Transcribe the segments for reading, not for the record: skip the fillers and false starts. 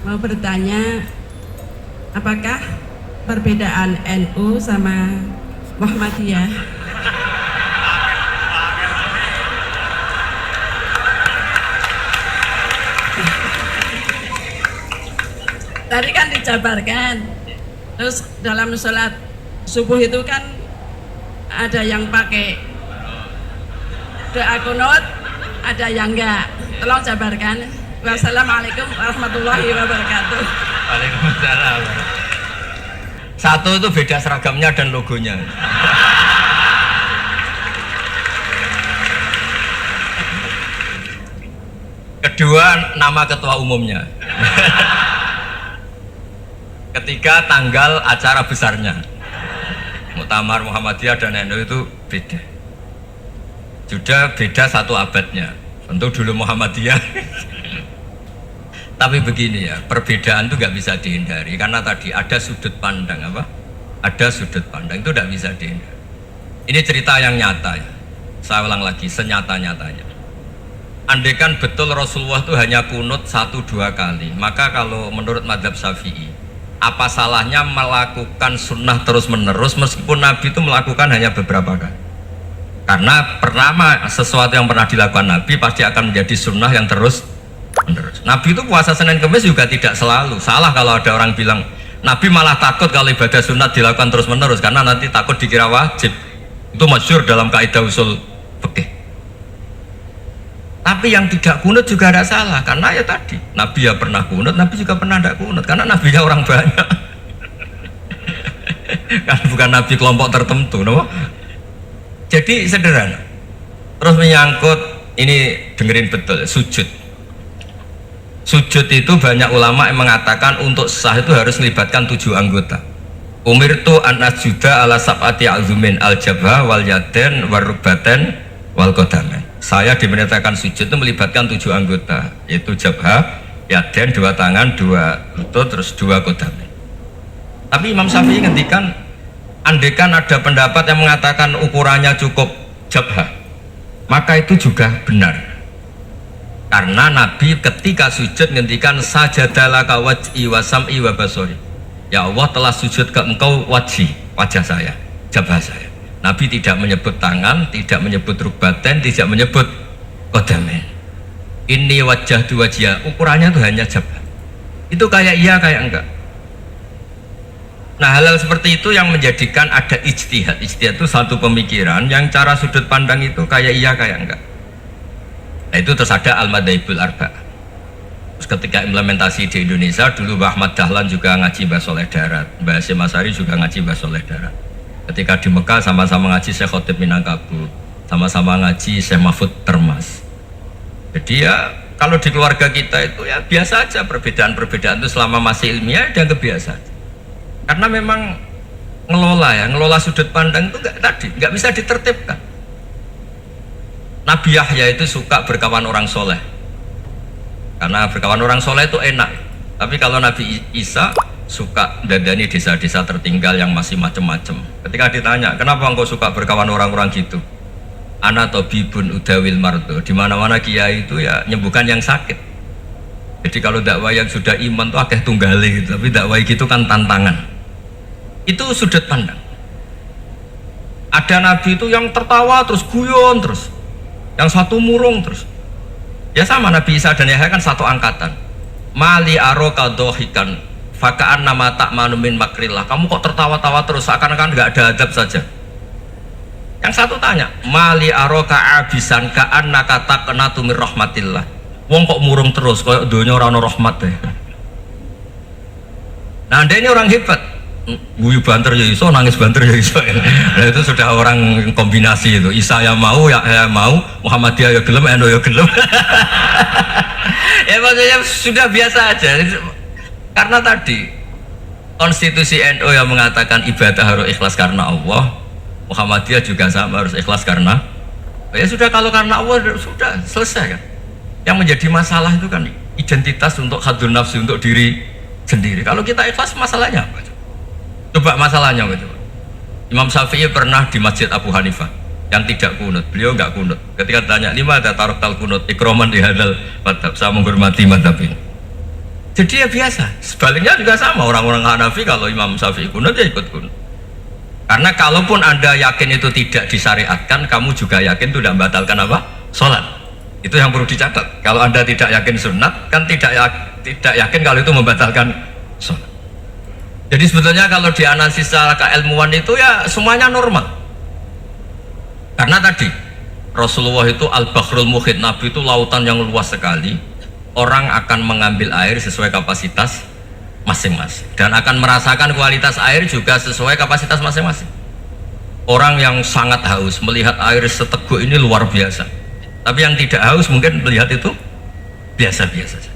mau bertanya, apakah perbedaan NU sama Muhammadiyah? Tadi kan dijabarkan, terus dalam sholat subuh itu kan ada yang pakai doa kunut, ada yang enggak. Tolong jabarkan. Wassalamualaikum warahmatullahi wabarakatuh. Waalaikumsalam. Satu itu beda seragamnya dan logonya. Kedua, nama ketua umumnya. Ketiga, tanggal acara besarnya. Muktamar Muhammadiyah dan NU itu beda. Sudah beda satu abadnya. Tentu dulu Muhammadiyah. Tapi begini ya, perbedaan itu nggak bisa dihindari karena tadi ada sudut pandang apa? Ada sudut pandang itu nggak bisa dihindari. Ini cerita yang nyata ya. Saya ulang lagi, senyata-nyatanya. Andaikan betul Rasulullah itu hanya kunut 1-2 kali, maka kalau menurut mazhab Syafi'i, apa salahnya melakukan sunnah terus-menerus meskipun Nabi itu melakukan hanya beberapa kali? Karena pertama, sesuatu yang pernah dilakukan Nabi pasti akan menjadi sunnah yang terus-menerus. Nabi itu puasa Senin Kamis juga tidak selalu. Salah kalau ada orang bilang Nabi malah takut kalau ibadah sunat dilakukan terus-menerus karena nanti takut dikira wajib. Itu masyhur dalam kaidah usul fikih. Tapi yang tidak kunut juga ada salah karena ya tadi Nabi ya pernah kunut, Nabi juga pernah tidak kunut karena Nabinya orang banyak. Kan bukan Nabi kelompok tertentu, no? Jadi sederhana. Terus menyangkut ini dengerin betul sujud. Sujud itu banyak ulama yang mengatakan untuk sah itu harus melibatkan 7 anggota. Umirtu an asjuda ala sab'ati azumin al jabha wal yaden warrubaten wal qadamen. Saya diperintahkan sujud itu melibatkan 7 anggota, yaitu jabha, yaden 2 tangan, 2 lutut, terus 2 qadamen. Tapi Imam Syafi'i ngendikan, andaikan ada pendapat yang mengatakan ukurannya cukup jabha, maka itu juga benar. Karena Nabi ketika sujud ngendikan sajadalaka wajhi wa sam'i wa basori. Ya Allah telah sujud ke engkau wajah saya, jabha saya. Nabi tidak menyebut tangan, tidak menyebut rukbaten, tidak menyebut qadamen. Ini wajah tu wajah, ukurannya itu hanya jabha. Itu kayak iya kayak enggak. Nah hal-hal seperti itu yang menjadikan ada ijtihad. Ijtihad itu satu pemikiran yang cara sudut pandang itu kayak iya kayak enggak. Nah itu terus ada al-madhaibul arba'. Terus ketika implementasi di Indonesia dulu Mbah Ahmad Dahlan juga ngaji Mbah Soleh Darat, Mbah Hasyim Asy'ari juga ngaji Mbah Soleh Darat. Ketika di Mekah sama-sama ngaji Syekh Khotib Minangkabau, sama-sama ngaji Syekh Mahfud Termas. Jadi ya kalau di keluarga kita itu ya biasa aja, perbedaan-perbedaan itu selama masih ilmiah dan kebiasaan. Karena memang ngelola sudut pandang itu nggak bisa ditertibkan. Nabi Yahya itu suka berkawan orang soleh, karena berkawan orang soleh itu enak. Tapi kalau Nabi Isa suka dandani desa-desa tertinggal yang masih macem-macem. Ketika ditanya, kenapa engkau suka berkawan orang-orang gitu? Ana tabibun udawil mardo. Di mana-mana kiai itu ya nyembuhkan yang sakit. Jadi kalau dakwah yang sudah iman tuh akeh tunggale gitu. Tapi dakwah gitu kan tantangan. Itu sudut pandang. Ada nabi itu yang tertawa terus guyon terus, yang satu murung terus. Ya sama Nabi Isa dan Yahya kan satu angkatan. Mali aroka dohikan fakaan nama tak manumin makrillah. Kamu kok tertawa-tawa terus seakan-akan nggak ada adab saja. Yang satu tanya, mali aroka abisan kaan nakata kena tumir rahmatillah. Wong kok murung terus, kayak dunia orang rahmat deh. Nah, anda ini orang hebat. Guyu banter ya iso, nangis banter ya iso. Nah, itu sudah orang kombinasi itu. Isa ya mau, ya mau, Muhammadiyah ya gelem, NU ya gelem. Ya maksudnya sudah biasa aja. Karena tadi konstitusi NU yang mengatakan ibadah harus ikhlas karena Allah, Muhammadiyah juga sama harus ikhlas karena ya sudah, kalau karena Allah sudah selesai kan. Yang menjadi masalah itu kan identitas untuk hadun nafsi, untuk diri sendiri. Kalau kita ikhlas masalahnya apa? Coba masalahnya gitu. Imam Syafi'i pernah di Masjid Abu Hanifah yang tidak kunut, beliau nggak kunut. Ketika ditanya, lima ada tarok tal kunut ikroman di hadal madhab, saya menghormati madhab ini. Jadi ya biasa. Sebaliknya juga sama, orang-orang Hanafi kalau Imam Syafi'i kunut ya ikut kunut. Karena kalaupun Anda yakin itu tidak disyariatkan, kamu juga yakin itu tidak membatalkan apa? Sholat. Itu yang perlu dicatat. Kalau Anda tidak yakin sunat, kan tidak yakin kalau itu membatalkan sholat. Jadi sebetulnya kalau dianalisis secara keilmuan itu ya semuanya normal. Karena tadi Rasulullah itu al-Bahrul Muhit, Nabi itu lautan yang luas sekali. Orang akan mengambil air sesuai kapasitas masing-masing dan akan merasakan kualitas air juga sesuai kapasitas masing-masing. Orang yang sangat haus melihat air seteguk ini luar biasa, tapi yang tidak haus mungkin melihat itu biasa-biasa saja.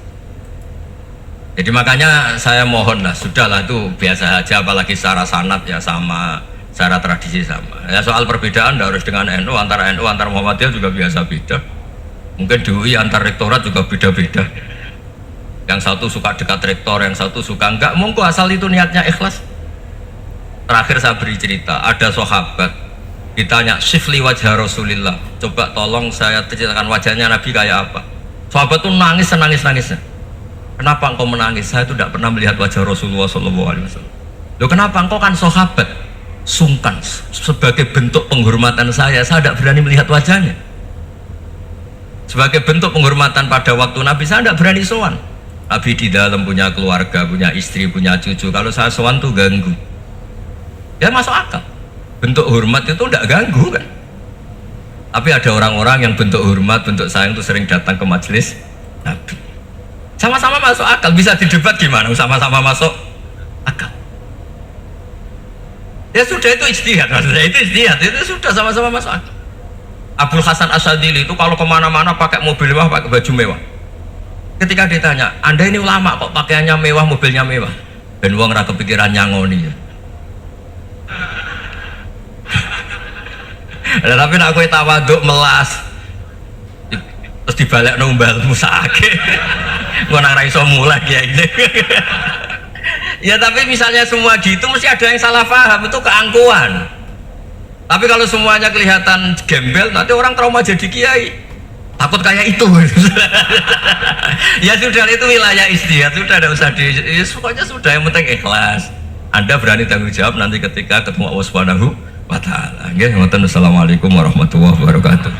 Jadi makanya saya mohon lah, sudahlah itu biasa aja, apalagi secara sanad ya sama, secara tradisi sama. Ya soal perbedaan harus dengan NU, antara Muhammadiyah juga biasa beda. Mungkin di UI antar rektorat juga beda-beda. Yang satu suka dekat rektor, yang satu suka enggak. Monggo asal itu niatnya ikhlas. Terakhir saya beri cerita, ada sahabat ditanya, "Sifli wajah Rasulillah." Coba tolong saya ceritakan wajahnya Nabi kayak apa. Sahabat itu nangis. Kenapa engkau menangis? Saya itu tidak pernah melihat wajah Rasulullah SAW. Loh kenapa? Engkau kan sahabat. Sungkan. Sebagai bentuk penghormatan saya tidak berani melihat wajahnya. Sebagai bentuk penghormatan pada waktu Nabi, saya tidak berani sowan. Nabi di dalam punya keluarga, punya istri, punya cucu. Kalau saya sowan tuh ganggu. Ya masuk akal. Bentuk hormat itu tidak ganggu kan. Tapi ada orang-orang yang bentuk hormat, bentuk sayang itu sering datang ke majelis Nabi. Sama-sama masuk akal. Bisa didebat gimana? Sama-sama masuk akal. Ya sudah, itu ijtihad. Maksudnya itu ijtihad. Itu sudah sama-sama masuk akal. Abdul Hasan Asyadili itu kalau kemana-mana pakai mobil mewah, pakai baju mewah. Ketika ditanya, Anda ini ulama kok pakaiannya mewah, mobilnya mewah? Ben wong ra kepikiran nyangoni ya. Tapi nak kowe tawaduk melas terus dibalik nombal musake. Ngono ra iso mulai ya ini. Ya tapi misalnya semua gitu mesti ada yang salah paham, itu keangkuhan. Tapi kalau semuanya kelihatan gembel, nanti orang trauma jadi kiai, takut kayak itu. Ya sudah, itu wilayah ijtihad, sudah tidak usah pokoknya sudah, yang penting ikhlas. Anda berani tanggung jawab nanti ketika ketemu Allah Subhanahu wa Ta'ala. Assalamualaikum warahmatullahi wabarakatuh.